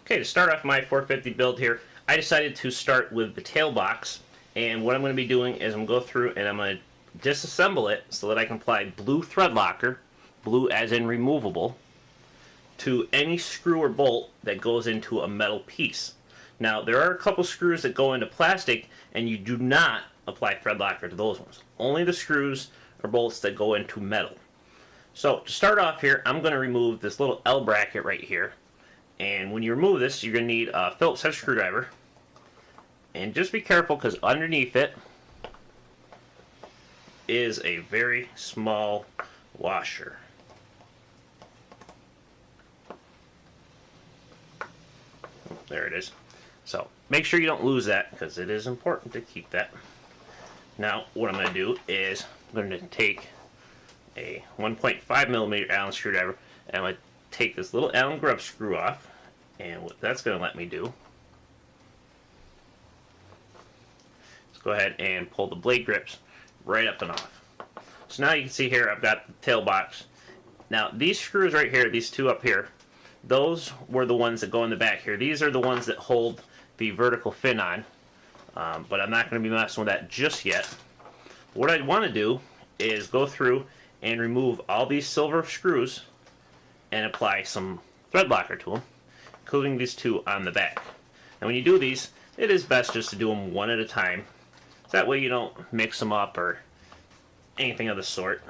Okay, to start off my 450 build here, I decided to start with the tail box, and what I'm going to be doing is I'm going to go through and I'm going to disassemble it so that I can apply blue thread locker, blue as in removable, to any screw or bolt that goes into a metal piece. Now, there are a couple screws that go into plastic, and you do not apply thread locker to those ones. Only the screws or bolts that go into metal. So, to start off here, I'm going to remove this little L bracket right here. And when you remove this, you're going to need a Phillips head screwdriver. And just be careful, because underneath it is a very small washer. There it is. So make sure you don't lose that, because it is important to keep that. Now what I'm going to do is I'm going to take a 1.5 millimeter Allen screwdriver, and I'm going to take this little Allen grub screw off, and what that's going to let me do is go ahead and pull the blade grips right up and off. So now you can see here I've got the tail box. Now these screws right here, these two up here, those were the ones that go in the back here. These are the ones that hold the vertical fin on, but I'm not going to be messing with that just yet. What I want to do is go through and remove all these silver screws and apply some thread locker to them, including these two on the back. And when you do these, it is best just to do them one at a time. So that way you don't mix them up or anything of the sort.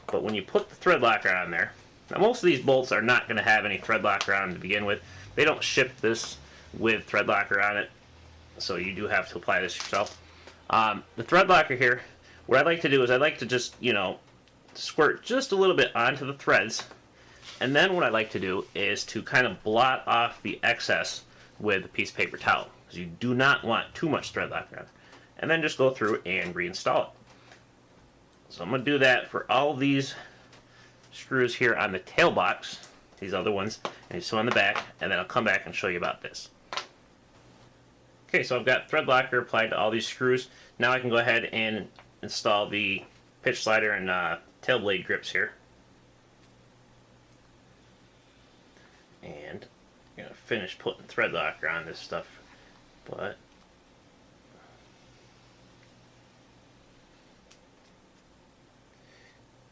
But when you put the thread locker on there, now most of these bolts are not going to have any thread locker on them to begin with. They don't ship this with thread locker on it, so you do have to apply this yourself. The thread locker here, what I like to do is I like to just, squirt just a little bit onto the threads. And then what I like to do is to kind of blot off the excess with a piece of paper towel, because you do not want too much thread locker on it. And then just go through and reinstall it. So I'm going to do that for all these screws here on the tail box, these other ones, and these two on the back, and then I'll come back and show you about this. Okay, so I've got thread locker applied to all these screws. Now I can go ahead and install the pitch slider and tail blade grips here. And I'm going to finish putting thread locker on this stuff, but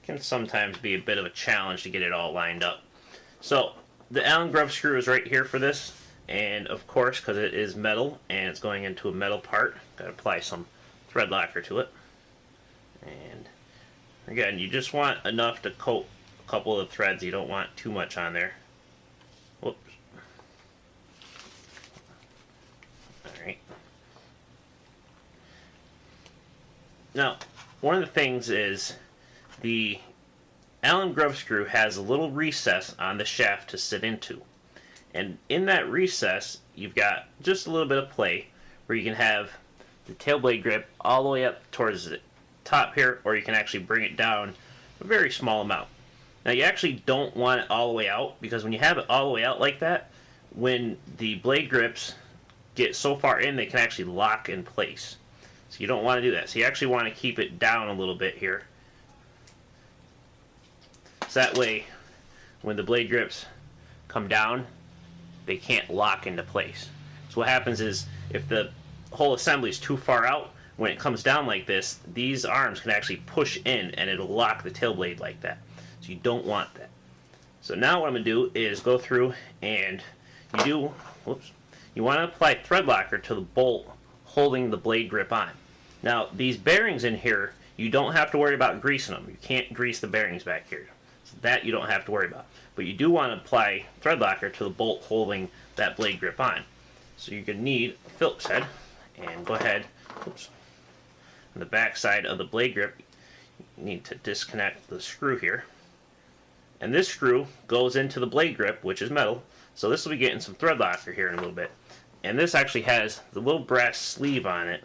can sometimes be a bit of a challenge to get it all lined up. So the Allen grub screw is right here for this, and of course, because it is metal and it's going into a metal part, got to apply some thread locker to it. And again, you just want enough to coat a couple of the threads. You don't want too much on there. Whoops. Alright. Now, one of the things is the Allen grub screw has a little recess on the shaft to sit into. And in that recess, you've got just a little bit of play where you can have the tail blade grip all the way up towards the top here, or you can actually bring it down a very small amount. Now you actually don't want it all the way out, because when you have it all the way out like that, when the blade grips get so far in, they can actually lock in place. So you don't want to do that. So you actually want to keep it down a little bit here. So that way, when the blade grips come down, they can't lock into place. So what happens is, if the whole assembly is too far out, when it comes down like this, these arms can actually push in and it'll lock the tail blade like that. So you don't want that. So now what I'm going to do is go through and you want to apply thread locker to the bolt holding the blade grip on. Now these bearings in here, you don't have to worry about greasing them. You can't grease the bearings back here. So that you don't have to worry about. But you do want to apply thread locker to the bolt holding that blade grip on. So you're going to need a Phillips head, and go ahead, on the back side of the blade grip, you need to disconnect the screw here. And this screw goes into the blade grip, which is metal, so this will be getting some thread locker here in a little bit. And this actually has the little brass sleeve on it.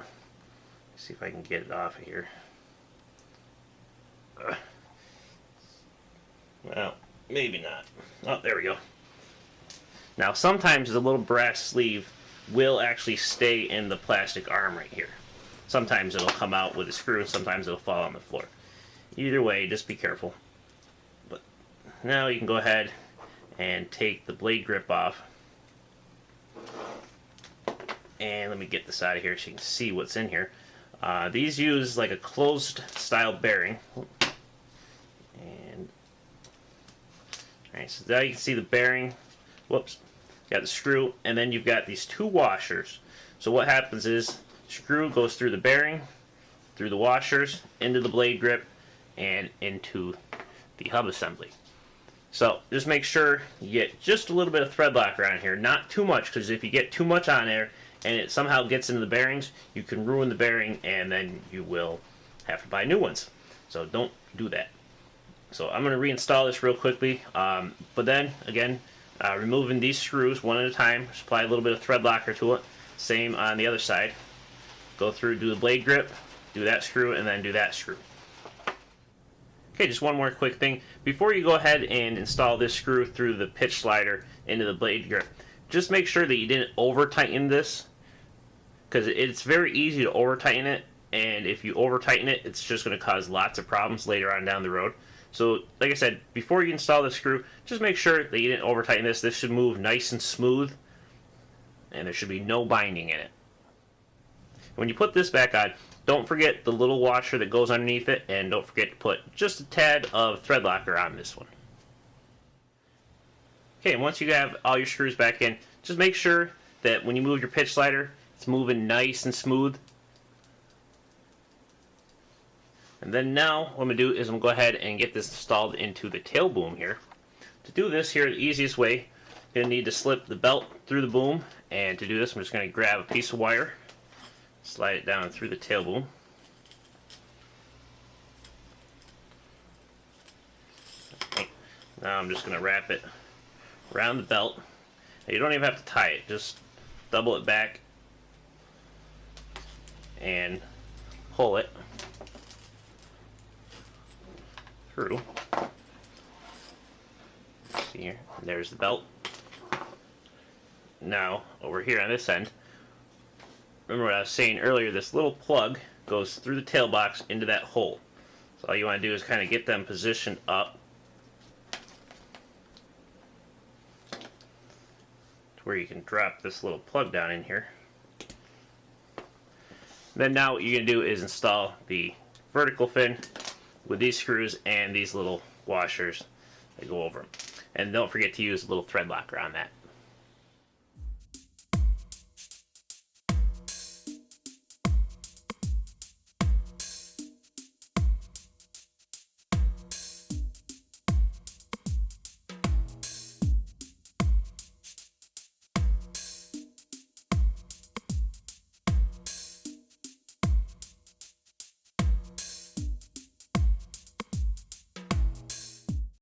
Let's see if I can get it off of here. Well, maybe not. Oh, there we go. Now sometimes the little brass sleeve will actually stay in the plastic arm right here. Sometimes it'll come out with a screw, and sometimes it'll fall on the floor. Either way, just be careful. But now you can go ahead and take the blade grip off. And let me get this out of here so you can see what's in here. These use like a closed style bearing. And alright, so now you can see the bearing. Whoops. Got the screw, and then you've got these two washers. So what happens is, screw goes through the bearing, through the washers, into the blade grip, and into the hub assembly. So just make sure you get just a little bit of thread lock around here, not too much, because if you get too much on there and it somehow gets into the bearings, you can ruin the bearing and then you will have to buy new ones. So don't do that. So I'm going to reinstall this real quickly, but then again, removing these screws one at a time, just apply a little bit of thread locker to it. Same on the other side. Go through, do the blade grip, do that screw, and then do that screw. Okay, just one more quick thing. Before you go ahead and install this screw through the pitch slider into the blade grip, just make sure that you didn't over tighten this, because it's very easy to over tighten it, and if you over tighten it, it's just going to cause lots of problems later on down the road. So like I said, before you install the screw, just make sure that you didn't over tighten this. This should move nice and smooth, and there should be no binding in it. When you put this back on, don't forget the little washer that goes underneath it, and don't forget to put just a tad of thread locker on this one. Okay, and once you have all your screws back in, just make sure that when you move your pitch slider, it's moving nice and smooth. And then now what I'm going to do is I'm going to go ahead and get this installed into the tail boom here. To do this here, the easiest way, you're going to need to slip the belt through the boom, and to do this I'm just going to grab a piece of wire, slide it down through the tail boom. Okay. Now I'm just going to wrap it around the belt. Now you don't even have to tie it, just double it back and pull it through. See here, there's the belt. Now over here on this end, remember what I was saying earlier, this little plug goes through the tail box into that hole. So all you want to do is kind of get them positioned up to where you can drop this little plug down in here. Then now what you're going to do is install the vertical fin with these screws and these little washers that go over them. And don't forget to use a little thread locker on that.